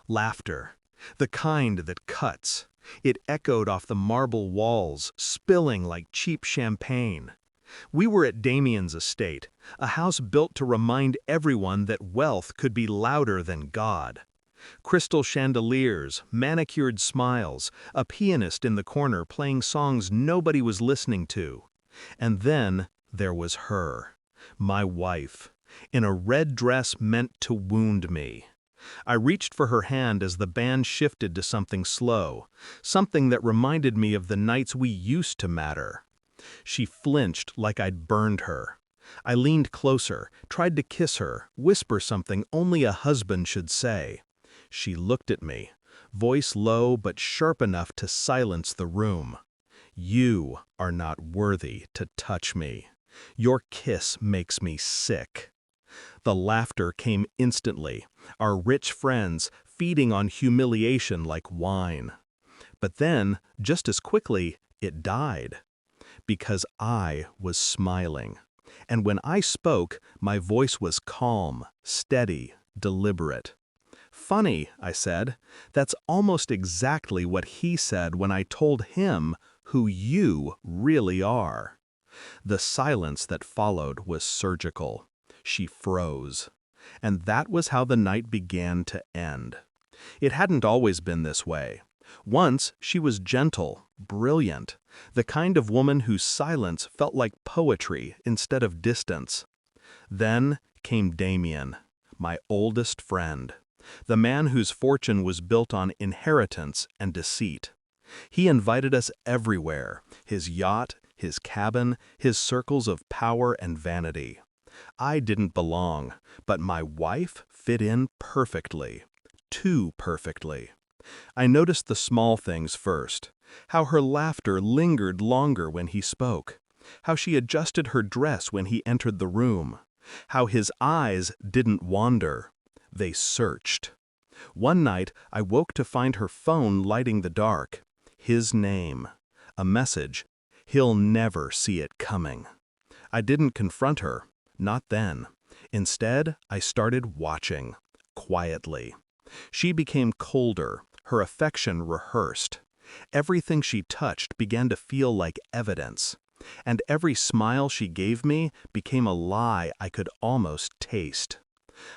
Laughter. The kind that cuts. It echoed off the marble walls, spilling like cheap champagne. We were at Damien's estate, a house built to remind everyone that wealth could be louder than God. Crystal chandeliers, manicured smiles, a pianist in the corner playing songs nobody was listening to. And then there was her, my wife, in a red dress meant to wound me. I reached for her hand as the band shifted to something slow, something that reminded me of the nights we used to matter. She flinched like I'd burned her. I leaned closer, tried to kiss her, whisper something only a husband should say. She looked at me, voice low but sharp enough to silence the room. You are not worthy to touch me. Your kiss makes me sick. The laughter came instantly, our rich friends feeding on humiliation like wine. But then, just as quickly, it died. Because I was smiling. And when I spoke, my voice was calm, steady, deliberate. Funny, I said. That's almost exactly what he said when I told him who you really are. The silence that followed was surgical. She froze. And that was how the night began to end. It hadn't always been this way. Once, she was gentle, brilliant, the kind of woman whose silence felt like poetry instead of distance. Then came Damien, my oldest friend, the man whose fortune was built on inheritance and deceit. He invited us everywhere, his yacht, his cabin, his circles of power and vanity. I didn't belong, but my wife fit in perfectly, too perfectly. I noticed the small things first, how her laughter lingered longer when he spoke, how she adjusted her dress when he entered the room, how his eyes didn't wander, they searched. One night, I woke to find her phone lighting the dark. His name. A message. He'll never see it coming. I didn't confront her, not then. Instead, I started watching, quietly. She became colder, her affection rehearsed. Everything she touched began to feel like evidence. And every smile she gave me became a lie I could almost taste.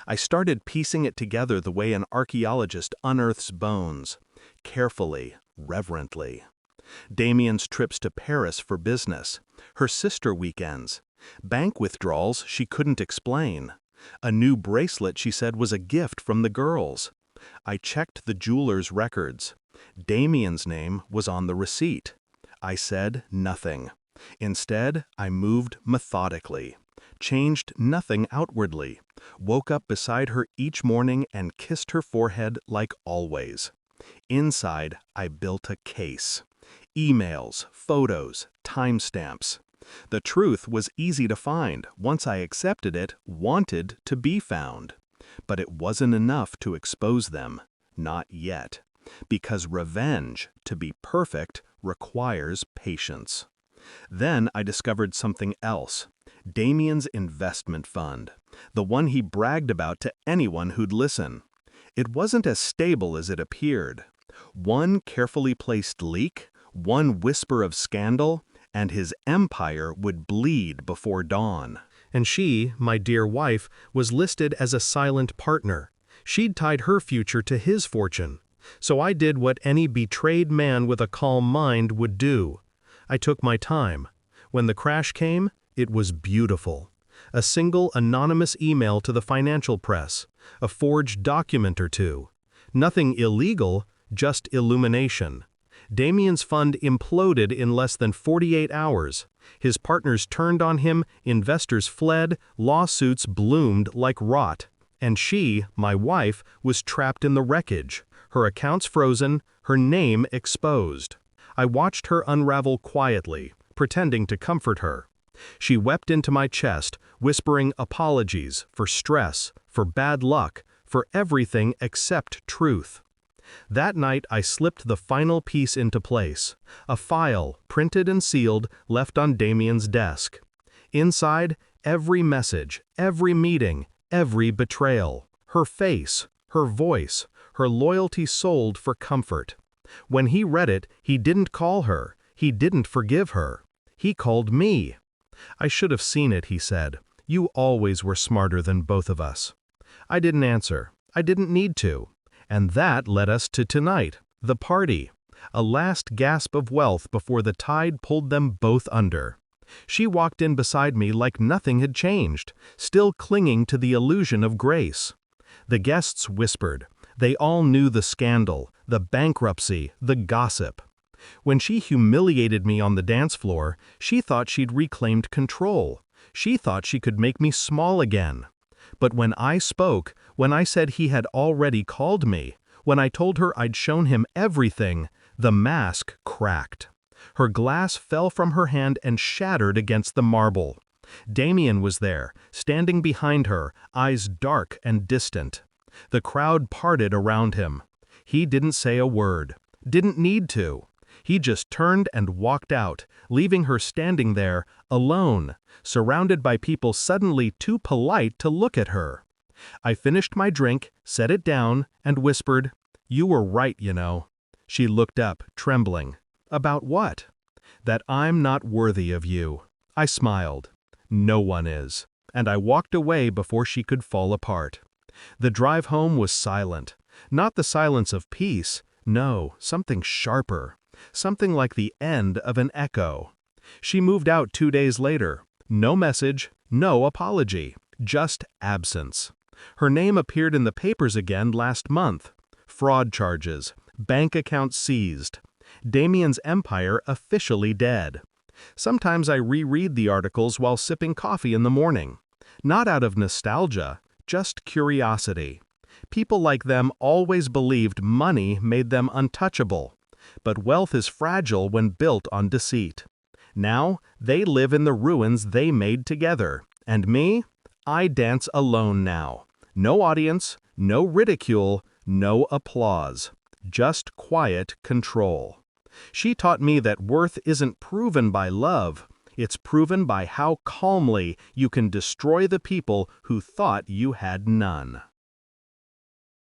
I started piecing it together the way an archaeologist unearths bones, carefully, reverently. Damien's trips to Paris for business, her sister weekends, bank withdrawals she couldn't explain. A new bracelet she said was a gift from the girls. I checked the jeweler's records. Damien's name was on the receipt. I said nothing. Instead, I moved methodically, changed nothing outwardly, woke up beside her each morning and kissed her forehead like always. Inside, I built a case. Emails, photos, timestamps. The truth was easy to find once I accepted it, wanted to be found. But it wasn't enough to expose them, not yet. Because revenge, to be perfect, requires patience. Then I discovered something else. Damien's investment fund, the one he bragged about to anyone who'd listen. It wasn't as stable as it appeared. One carefully placed leak, one whisper of scandal, and his empire would bleed before dawn. And she, my dear wife, was listed as a silent partner. She'd tied her future to his fortune. So I did what any betrayed man with a calm mind would do. I took my time. When the crash came, it was beautiful. A single anonymous email to the financial press, a forged document or two. Nothing illegal, just illumination. Damien's fund imploded in less than 48 hours. His partners turned on him, investors fled, lawsuits bloomed like rot. And she, my wife, was trapped in the wreckage, her accounts frozen, her name exposed. I watched her unravel quietly, pretending to comfort her. She wept into my chest, whispering apologies for stress, for bad luck, for everything except truth. That night I slipped the final piece into place, a file, printed and sealed, left on Damien's desk. Inside, every message, every meeting, every betrayal. Her face, her voice, her loyalty sold for comfort. When he read it, he didn't call her, he didn't forgive her. He called me. "I should have seen it," he said. "You always were smarter than both of us." I didn't answer. I didn't need to. And that led us to tonight, the party. A last gasp of wealth before the tide pulled them both under. She walked in beside me like nothing had changed, still clinging to the illusion of grace. The guests whispered. They all knew the scandal, the bankruptcy, the gossip. When she humiliated me on the dance floor, she thought she'd reclaimed control. She thought she could make me small again. But when I spoke, when I said he had already called me, when I told her I'd shown him everything, the mask cracked. Her glass fell from her hand and shattered against the marble. Damien was there, standing behind her, eyes dark and distant. The crowd parted around him. He didn't say a word, didn't need to. He just turned and walked out, leaving her standing there, alone, surrounded by people suddenly too polite to look at her. I finished my drink, set it down, and whispered, "You were right, you know." She looked up, trembling. "About what?" "That I'm not worthy of you." I smiled. "No one is." And I walked away before she could fall apart. The drive home was silent. Not the silence of peace. No, something sharper. Something like the end of an echo. She moved out 2 days later. No message, no apology, just absence. Her name appeared in the papers again last month. Fraud charges, bank accounts seized. Damien's empire officially dead. Sometimes I reread the articles while sipping coffee in the morning. Not out of nostalgia, just curiosity. People like them always believed money made them untouchable. But wealth is fragile when built on deceit. Now, they live in the ruins they made together. And me? I dance alone now. No audience, no ridicule, no applause. Just quiet control. She taught me that worth isn't proven by love. It's proven by how calmly you can destroy the people who thought you had none.